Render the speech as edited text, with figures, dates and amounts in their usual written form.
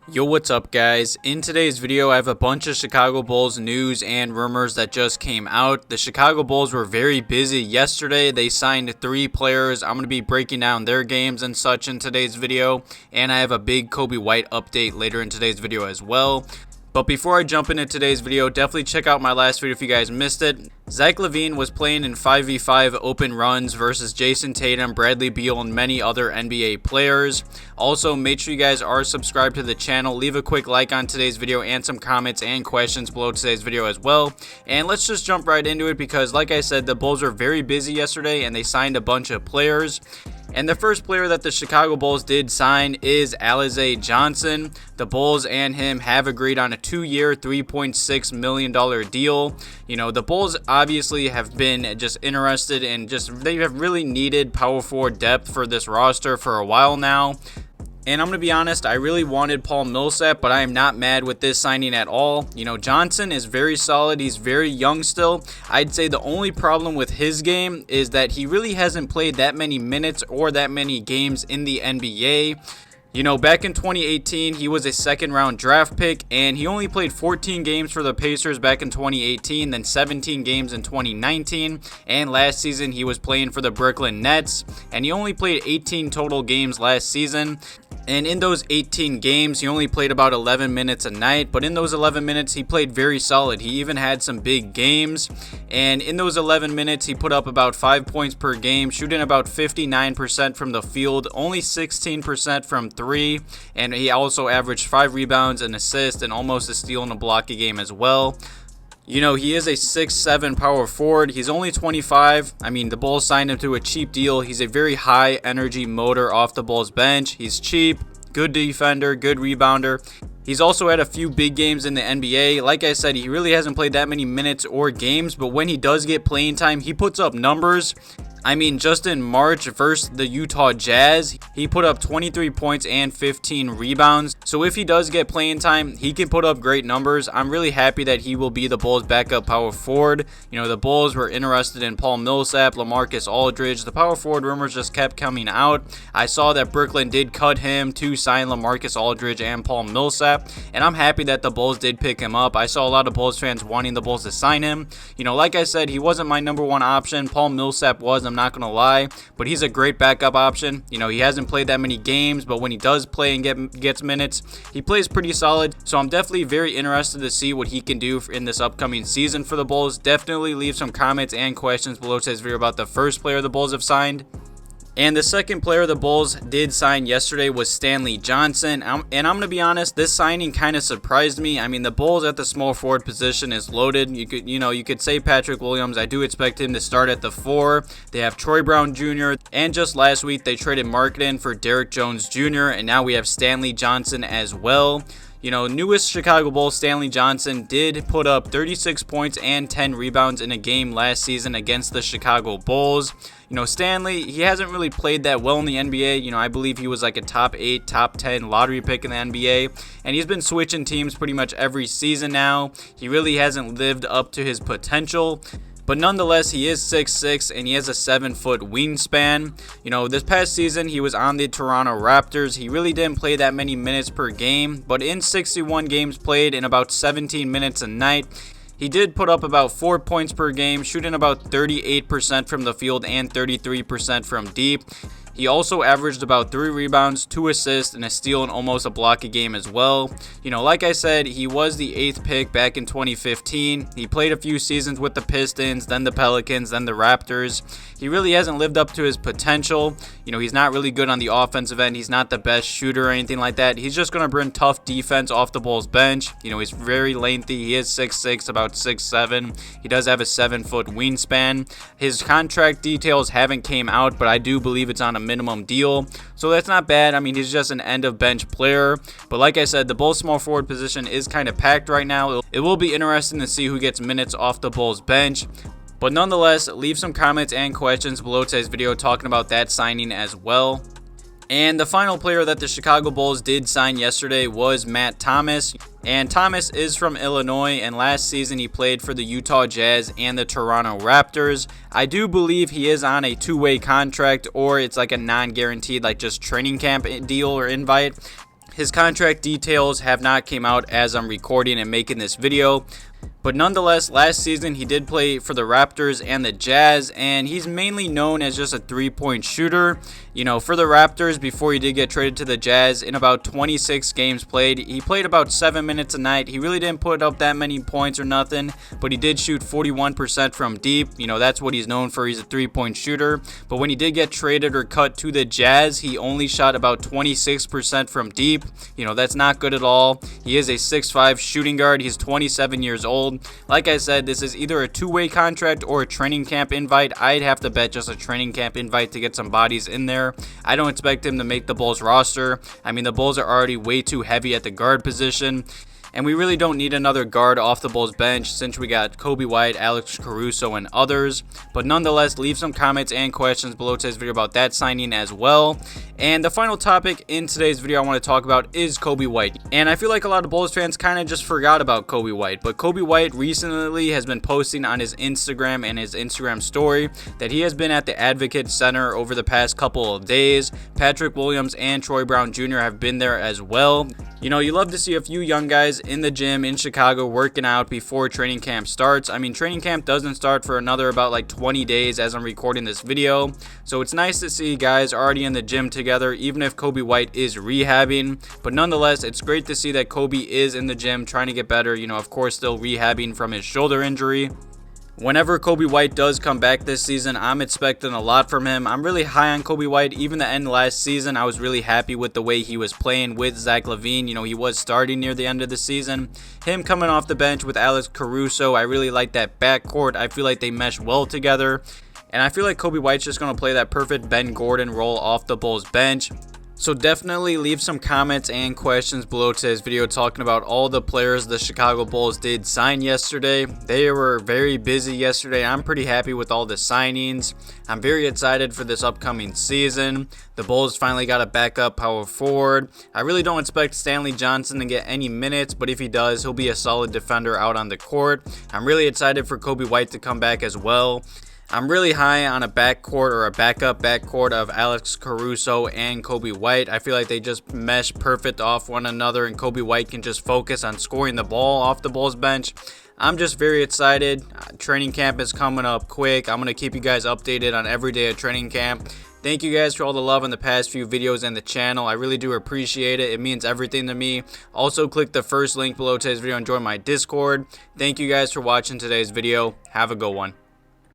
Yo, what's up guys? In today's video I have a bunch of Chicago Bulls news and rumors that just came out. The Chicago Bulls were very busy yesterday. They signed 3 players. I'm going to be breaking down their games and such in today's video, and I have a big Coby White update later in today's video as well. But before I jump into today's video, definitely check out my last video if you guys missed it. Zach LaVine was playing in 5v5 open runs versus Jason Tatum, Bradley Beal, and many other NBA players. Also, make sure you guys are subscribed to the channel. Leave a quick like on today's video and some comments and questions below today's video as well. And let's just jump right into it because, like I said, the Bulls were very busy yesterday and they signed a bunch of players. And the first player that the Chicago Bulls did sign is Alize Johnson. The Bulls and him have agreed on a 2-year, $3.6 million deal. You know, the Bulls obviously have been just interested in they have really needed power forward depth for this roster for a while now. And I'm going to be honest, I really wanted Paul Millsap, but I am not mad with this signing at all. You know, Johnson is very solid. He's very young still. I'd say the only problem with his game is that he really hasn't played that many minutes or that many games in the NBA. You know, back in 2018, he was a second-round draft pick, and he only played 14 games for the Pacers back in 2018, then 17 games in 2019, and last season he was playing for the Brooklyn Nets, and he only played 18 total games last season. And in those 18 games, he only played about 11 minutes a night. But in those 11 minutes, he played very solid. He even had some big games. And in those 11 minutes, he put up about 5 points per game, shooting about 59% from the field, only 16% from 3. And he also averaged 5 rebounds, an assist, and almost a steal and a block a game as well. You know, he is a 6'7" power forward. He's only 25. I mean, the Bulls signed him to a cheap deal. He's a very high energy motor off the Bulls bench. He's cheap, good defender, good rebounder. He's also had a few big games in the NBA. Like I said, he really hasn't played that many minutes or games, but when he does get playing time, he puts up numbers. I mean, just in March versus the Utah Jazz, he put up 23 points and 15 rebounds. So if he does get playing time, he can put up great numbers. I'm really happy that he will be the Bulls' backup power forward. You know, the Bulls were interested in Paul Millsap, LaMarcus Aldridge. The power forward rumors just kept coming out. I saw that Brooklyn did cut him to sign LaMarcus Aldridge and Paul Millsap, and I'm happy that the Bulls did pick him up. I saw a lot of Bulls fans wanting the Bulls to sign him. You know, like I said, he wasn't my number one option. Paul Millsap was, I'm not going to lie, but he's a great backup option. You know, he hasn't played that many games, but when he does play and gets minutes, he plays pretty solid. So I'm definitely very interested to see what he can do in this upcoming season for the Bulls. Definitely leave some comments and questions below today's video about the first player the Bulls have signed. And the second player the Bulls did sign yesterday was Stanley Johnson. And I'm going to be honest, this signing kind of surprised me. I mean, the Bulls at the small forward position is loaded. You could say Patrick Williams. I do expect him to start at the 4. They have Troy Brown Jr. And just last week, they traded Markkanen for Derrick Jones Jr. And now we have Stanley Johnson as well. You know, newest Chicago Bulls, Stanley Johnson, did put up 36 points and 10 rebounds in a game last season against the Chicago Bulls. You know, Stanley, he hasn't really played that well in the NBA. You know, I believe he was like a top 8, top 10 lottery pick in the NBA. And he's been switching teams pretty much every season now. He really hasn't lived up to his potential. But nonetheless, he is 6'6", and he has a 7-foot wingspan. You know, this past season, he was on the Toronto Raptors. He really didn't play that many minutes per game. But in 61 games played in about 17 minutes a night, he did put up about 4 points per game, shooting about 38% from the field and 33% from deep. He also averaged about 3 rebounds, 2 assists, and a steal and almost a block a game as well. You know, like I said, he was the 8th pick back in 2015. He played a few seasons with the Pistons, then the Pelicans, then the Raptors. He really hasn't lived up to his potential. You know, he's not really good on the offensive end. He's not the best shooter or anything like that. He's just going to bring tough defense off the Bulls bench. You know, he's very lengthy. He is 6'6", about 6'7". He does have a 7-foot wingspan. His contract details haven't came out, but I do believe it's on a minimum deal, so that's not bad. I mean, he's just an end of bench player, but like I said, the Bulls small forward position is kind of packed right now. It will be interesting to see who gets minutes off the Bulls bench. But nonetheless, leave some comments and questions below today's video talking about that signing as well. And the final player that the Chicago Bulls did sign yesterday was Matt Thomas. And Thomas is from Illinois, and last season he played for the Utah Jazz and the Toronto Raptors. I do believe he is on a two-way contract, or it's like a non-guaranteed, like just training camp deal or invite. His contract details have not came out as I'm recording and making this video. But nonetheless, last season he did play for the Raptors and the Jazz, and he's mainly known as just a three-point shooter. You know, for the Raptors, before he did get traded to the Jazz, in about 26 games played, he played about 7 minutes a night. He really didn't put up that many points or nothing, but he did shoot 41% from deep. You know, that's what he's known for. He's a three-point shooter. But when he did get traded or cut to the Jazz, he only shot about 26% from deep. You know, that's not good at all. He is a 6'5" shooting guard. He's 27 years old. Like I said, this is either a two-way contract or a training camp invite. I'd have to bet just a training camp invite to get some bodies in there. I don't expect him to make the Bulls roster. I mean, the Bulls are already way too heavy at the guard position. And we really don't need another guard off the Bulls bench since we got Coby White, Alex Caruso, and others. But nonetheless, leave some comments and questions below today's video about that signing as well. And the final topic in today's video I want to talk about is Coby White. And I feel like a lot of Bulls fans kind of just forgot about Coby White. But Coby White recently has been posting on his Instagram and his Instagram story that he has been at the Advocate Center over the past couple of days. Patrick Williams and Troy Brown Jr. have been there as well. You know, you love to see a few young guys in the gym in Chicago working out before training camp starts. I mean, training camp doesn't start for another about like 20 days as I'm recording this video. So it's nice to see guys already in the gym together, even if Coby White is rehabbing. But nonetheless, it's great to see that Coby is in the gym trying to get better. You know, of course, still rehabbing from his shoulder injury. Whenever Coby White does come back this season, I'm expecting a lot from him. I'm really high on Coby White. Even the end of last season, I was really happy with the way he was playing with Zach LaVine. You know, he was starting near the end of the season. Him coming off the bench with Alex Caruso, I really like that backcourt. I feel like they mesh well together. And I feel like Coby White's just going to play that perfect Ben Gordon role off the Bulls bench. So definitely leave some comments and questions below today's video talking about all the players the Chicago Bulls did sign yesterday. They were very busy yesterday. I'm pretty happy with all the signings. I'm very excited for this upcoming season. The Bulls finally got a backup power forward. I really don't expect Stanley Johnson to get any minutes, but if he does, he'll be a solid defender out on the court. I'm really excited for Coby White to come back as well. I'm really high on a backcourt or a backup backcourt of Alex Caruso and Coby White. I feel like they just mesh perfect off one another, and Coby White can just focus on scoring the ball off the Bulls bench. I'm just very excited. Training camp is coming up quick. I'm going to keep you guys updated on every day of training camp. Thank you guys for all the love in the past few videos and the channel. I really do appreciate it. It means everything to me. Also, click the first link below today's video and join my Discord. Thank you guys for watching today's video. Have a good one.